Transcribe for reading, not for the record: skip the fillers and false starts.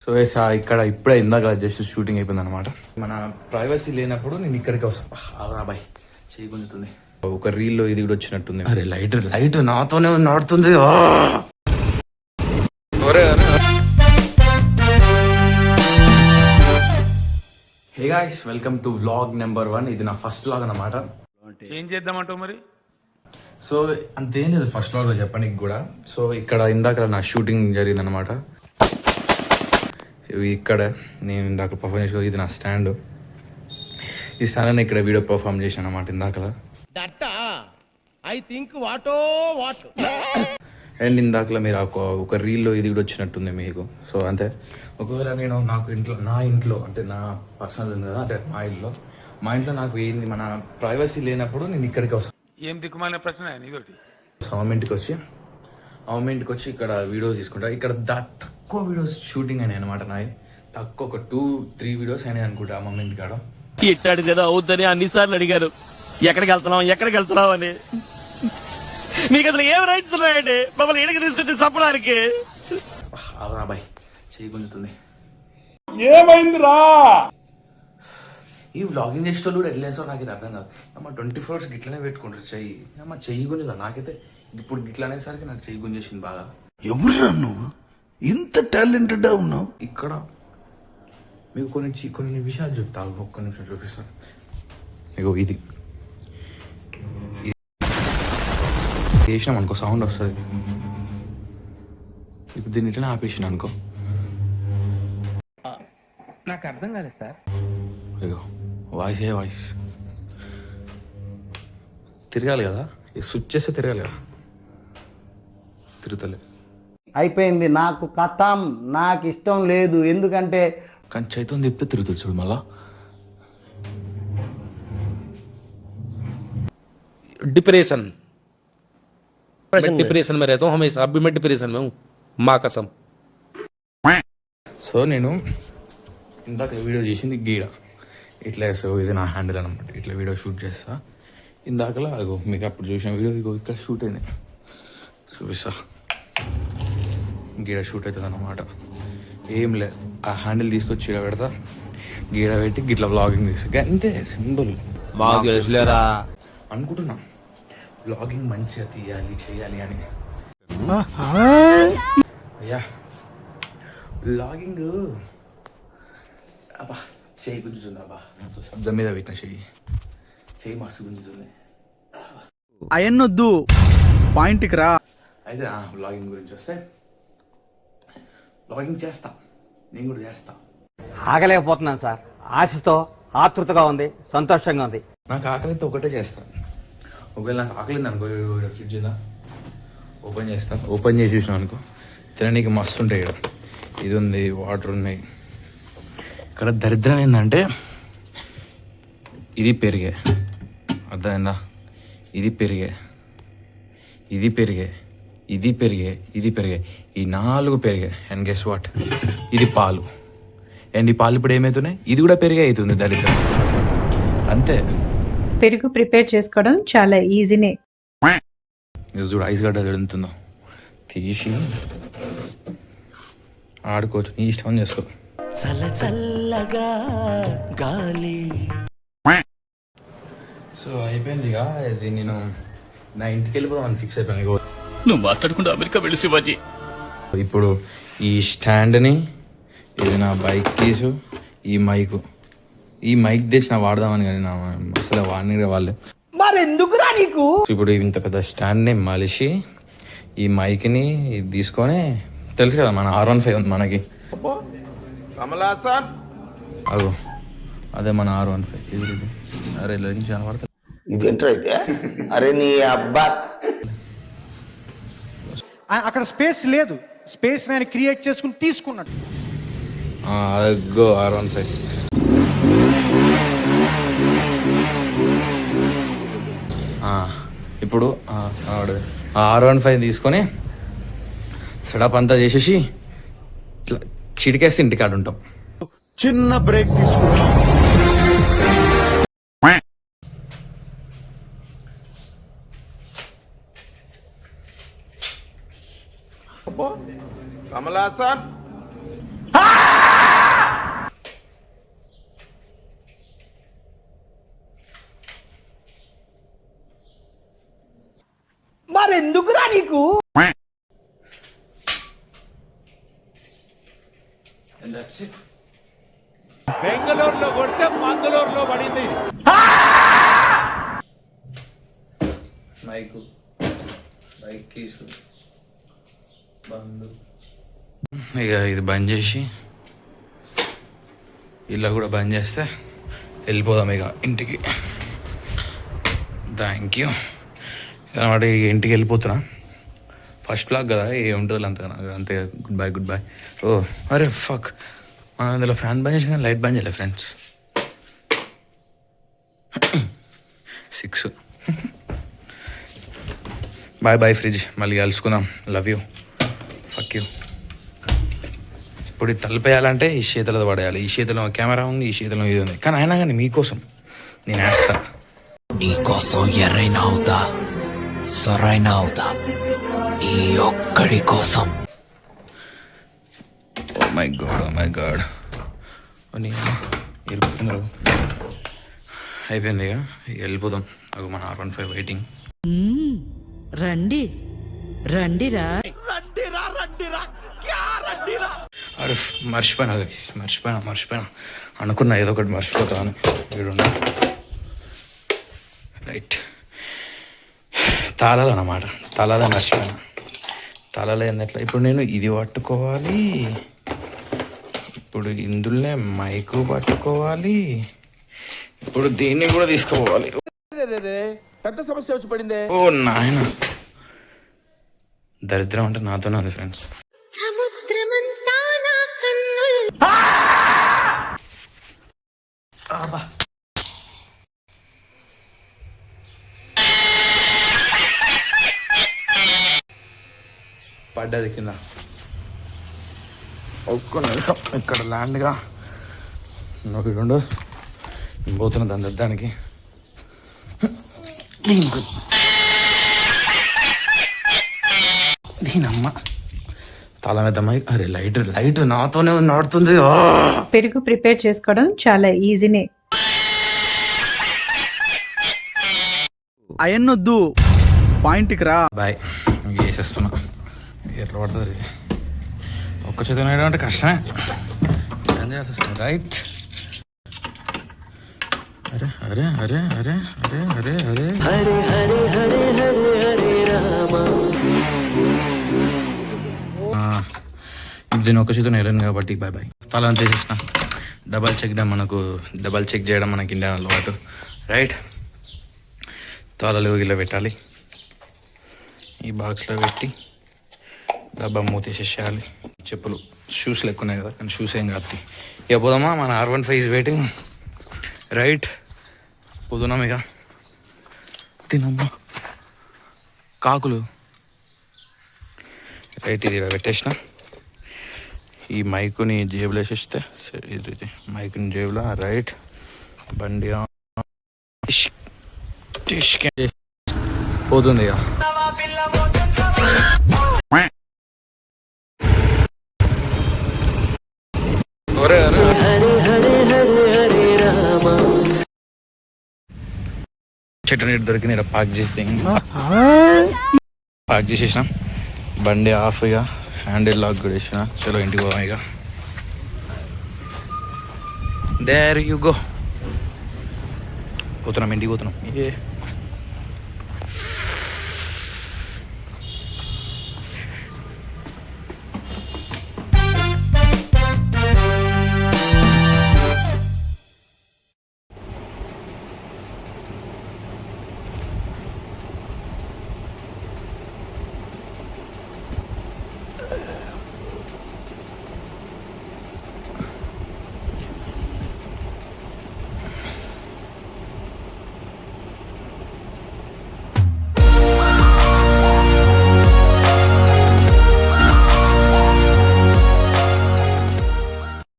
So ఇక్కడ ఇప్పుడే ఇందాక జస్ట్ షూటింగ్ అయిపోయింది అనమాట. మన ప్రైవసీ లేనప్పుడు నేను ఇక్కడికి వస్తాను. బాయ్ చేయి గుంజుతుంది. ఒక రీల్లో ఇది కూడా వచ్చినట్టుంది. అరే లైట్ నాతోనే నడుతుంది. Hey guys, welcome to vlog number 1. ఇది నా ఫస్ట్ వ్లాగ్ అనమాట. ఏం చేద్దామంటావు మరి? సో అంతేం లేదు ఫస్ట్ వ్లాగ్లో చెప్పడానికి కూడా. సో ఇక్కడ ఇందాక నా షూటింగ్ జరిగింది అనమాట. ఇక్కడ నేను ఇందాక పర్ఫామ్ చేసుకో, ఇది నా స్టాండ్. ఈ స్టాండ్ ఇక్కడ వీడియో పర్ఫామ్ చేశాను అనమాట ఇందాక. అండ్ ఇందాకలో మీరు ఒక రీల్లో ఇది కూడా వచ్చినట్టుంది మీకు. సో అంతే. ఒకవేళ నేను నా ఇంట్లో అంటే నా పర్సనల్ ఉంది కదా, అంటే మా ఇంట్లో నాకు ఏంది మన ప్రైవసీ లేనప్పుడు నేను ఇక్కడికి వస్తాను. ఏం దిక్కుమాలిన ప్రశ్న ఇదొకటి. ఇంటికి వచ్చి ఇక్కడ వీడియోస్ తీసుకుంటా. ఇక్కడ తక్కువ వీడియోస్ షూటింగ్ అయినాయి అనమాట. నాయి తక్కువ ఒక 2-3 వీడియోస్ అయినాయి అనుకుంటా అమ్మమ్మ ఇంటికాడ. ఇట్టాడు కదా అవుద్దని అన్నిసార్లు అడిగారు, ఎక్కడికి వెళ్తున్నావు అని. మీకు అసలు ఏం రైట్స్ ఉన్నాయండి మమ్మల్ని ఇంటికి తీసుకొచ్చి చెప్పడానికి? బాయ్ చేయి గుంజుతుంది. ఏమైందిరా? ఈ వ్లాగింగ్ చేసేటోళ్ళు కూడా ఎట్లేసో నాకు ఇది అర్థం కాదు. అమ్మ 24 hours గిట్లనే పెట్టుకుంటారు చెయ్యి. అమ్మ చెయ్యి గుంజుదా? నాకైతే ఇప్పుడు గిట్ల అనేసరికి నాకు చెయ్యి గుంజేసింది బాగా. ఎవరురా నువ్వు ఇంత టాలెంటెడ్ ఉన్నావు? ఇక్కడ మీకు కొన్ని విషయాలు చెప్తా. ఒక్క నిమిషం చూపిస్తాను. మీకు ఇది చేసినాం అనుకో, సౌండ్ వస్తుంది. ఇప్పుడు దీన్ని ఇట్లా ఆపేసిన అనుకో, నాకు అర్థం కాలేదు సార్. అయ్యో వాయిస్ తిరగాలి కదా, స్విచ్ చేస్తే తిరగాలి కదా, తిరుగుతలే. అయిపోయింది, నాకు కథం, నాకు ఇష్టం లేదు. ఎందుకంటే కానీ చైతన్యం తిప్పితే తిరుగుతుంది చూడు మళ్ళా. डिप्रेशन में रहता हूँ हमेशा. अभी मैं डिप्रेशन में हूँ, माँ कसम. సో నేను ఇందాక వీడియో చేసింది గీడ ఇట్లా వేస్తా. ఇది నా హ్యాండిల్ అనమాట. ఇట్లా వీడియో షూట్ చేస్తా. ఇందాకలా అగో మీకు అప్పుడు చూసిన వీడియో ఇగో ఇక్కడ షూట్ అయింది, చూపిస్తా. గీడ షూట్ అవుతుంది అన్నమాట. ఏం లేదు, ఆ హ్యాండిల్ తీసుకొచ్చి గీడ పెడతా, గీడ పెట్టి గిట్లా వ్లాగింగ్ తీస్తా. అంతే సింపుల్. అనుకుంటున్నా వ్లాగింగ్ మంచిగా తీయాలి చేయాలి అని. అయ్యా వ్లాగింగ్ అబ్బా చెయ్యి గుంజుతుంది. అబ్బా శబ్దం మీద పెట్టిన చెయ్యి మస్తు గుంజుతుంది. అయన్నొద్దు, పాయింట్కి రా. అయితే వ్లాగింగ్ గురించి వస్తే వ్లాగింగ్ చేస్తా, నేను కూడా చేస్తా. ఆగలేకపోతున్నాను సార్. ఆశతో ఆతృతగా ఉంది, సంతోషంగా ఉంది. నాకు ఆకలి అయితే ఒకటే చేస్తాను. ఒకవేళ నాకు ఆకలింది అనుకో, ఫ్రిడ్జ్ ఉందా ఓపెన్ చేస్తాను. ఓపెన్ చేసి చూసినా అనుకో, తిననీకి మస్తు ఉంటాయి. ఇక్కడ ఇది ఉంది, వాటర్ ఉన్నాయి. ఇక్కడ దరిద్రం ఏంటంటే ఇది పెరిగే, అర్థమైందా? ఇది పెరిగే, ఇది పెరిగే, ఇది పెరిగే, ఇది పెరిగే, ఈ 4 పెరిగే. అండ్ గెస్ వాట్, ఇది పాలు. అండ్ ఈ పాలు ఇప్పుడు ఏమవుతున్నాయి, ఇది కూడా పెరిగే అవుతుంది. దరిద్రం అంతే. పెరుగు ప్రిపేర్ చేసుకోవడం చాలా ఈజీనే. చూడు ఐస్ గడ్డ జరుగుతుందో తీసి ఆడుకోవచ్చు, నీ ఇష్టం చేసుకో. సో అయిపోయింది. ఇక ఇది నేను నా ఇంటికి వెళ్ళిపోదామని ఫిక్స్ అయిపోయాను. నువ్వు మాట్లాడకుండా అమెరికా వెళ్ళి శివాజీ. ఇప్పుడు ఈ స్టాండ్ని, ఇది నా బైక్ కీసు, ఈ మైక్ తెచ్చి నా వాడదామని, కానీ నా అసలు వాడిని వాళ్ళే. మరి ఎందుకురా నీకు? ఇప్పుడు ఇంత పెద్ద స్టాండ్ని మలిసి ఈ మైక్ని తీసుకొని, తెలుసు కదా మన R15 ఉంది మనకి. అగో అదే మన R15. ఇది అరే నుంచి కనబడతా. ఇదేంటైతే అరే నీ అబ్బా, అక్కడ స్పేస్ లేదు, స్పేస్ నేను క్రియేట్ చేసుకుని తీసుకున్నాడు. అగ్గో R15. ఇప్పుడు R15 తీసుకొని సెటప్ అంతా చేసేసి ఇట్లా చిటికేస్తే ఇంటికాడ ఉంటాం. చిన్న బ్రేక్ తీసుకున్నాం. కమలాసన్ ఎందుకురా నీకు? బెంగళూరులో కొడితే మంగళూరులో పడింది. మైకు బైక్ కీసు బందు. ఇక ఇది బంద్ చేసి ఇలా కూడా బంద్ చేస్తే వెళ్ళిపోదాం ఇక ఇంటికి. Thank you. అనమాట ఇక ఇంటికి వెళ్ళిపోతున్నా. ఫస్ట్ బ్లాగ్ కదా, ఏముంటుంది అంతే. Goodbye goodbye. ఓ అరే ఫక్, మనం అందులో ఫ్యాన్ బంద్ చేసి కానీ లైట్ బంద్ చేయలే ఫ్రెండ్స్. 6. బాయ్ బాయ్ ఫ్రిడ్జ్, మళ్ళీ కలుసుకుందాం. Love you, fuck you. ఇప్పుడు ఇది తలపేయాలంటే ఈ చేతులతో పడేయాలి. ఈ చేతిలో కెమెరా ఉంది, ఈ చేతిలో ఇది ఉంది. కానీ అయినా కానీ మీకోసం నేను వేస్తా. నీకోసం ఎర్రైనా అవుతా, సొరైనా అవుతా, ఈ ఒక్కడి కోసం. Oh my God, oh my God. వెళ్ళిపోతున్నారు. అయిపోయింది ఇక వెళ్ళిపోదాం. అవి మన R15 వెయిటింగ్. రండి రండిరా. అరే మర్చిపోయినా అనుకున్నా ఏదో ఒకటి మర్చిపోతాను. వీడున్నా రైట్. తాళాలు అన్నమాట, తాళాలే మర్చిపోయినా. తాళాలు ఏందట్లా. ఇప్పుడు నేను ఇది పట్టుకోవాలి, ఇప్పుడు ఇందులోనే మైకు పట్టుకోవాలి, ఇప్పుడు దీన్ని కూడా తీసుకుపోవాలి. పెద్ద సమస్య వచ్చి పడిందే. ఓ నాయన, దరిద్రం అంటే నాతోనే ఉంది ఫ్రెండ్స్. పడ్డది కింద. ఒక్క నిమిషం ఇక్కడ ల్యాండ్గా నొక్కిండు పోతున్న దానికి. దీనమ్మ తల మీద. అరే లైట్ నాతోనే నడుతుంది. పెరుగు ప్రిపేర్ చేసుకోవడం చాలా ఈజీనే. అయన్నొద్దు, పాయింట్కి రా. బాయ్, వేసేస్తున్నా. ఎట్లా పడుతుంది ఒక్క చేతి వేయడం అంటే కష్టమే. ఏం చేసేస్తాను. రైట్. అరే అరే అరే అరే అరే అరే అరే దీని ఒక్క చేతిని వెళ్ళను కాబట్టి బాయ్ బాయ్. తల అంతే చేసిన. డబల్ చెక్ చేయడం మనకి ఇండియన్ అలవాటు. రైట్. తాళాలు ఇలా పెట్టాలి, ఈ బాక్స్లో పెట్టి డబ్బా మూతేసేసేయాలి. చెప్పులు షూస్ లెక్కున్నాయి కదా, కానీ షూస్ ఏం కాదు. ఇక పోదామా, మన R15 ఈజ్ వెయిటింగ్. రైట్, పోతున్నాం ఇక. తినమ్మా కాకులు. రైట్, ఇది ఇలా పెట్టేసిన. ఈ మైకుని జేబులో వేసేస్తే ఇది మైకుని జేబులో. రైట్, బండి పోతుంది ఇక. చెట్టు దొరికింది ఇక్కడ పార్క్ చేసేసిన. బండి ఆఫ్, ఇక హ్యాండిల్ లాక్ కూడా వేసిన. చలో ఇంటికి పోదాం ఇక. There you go. పోతున్నాం, ఇంటికి పోతున్నాం.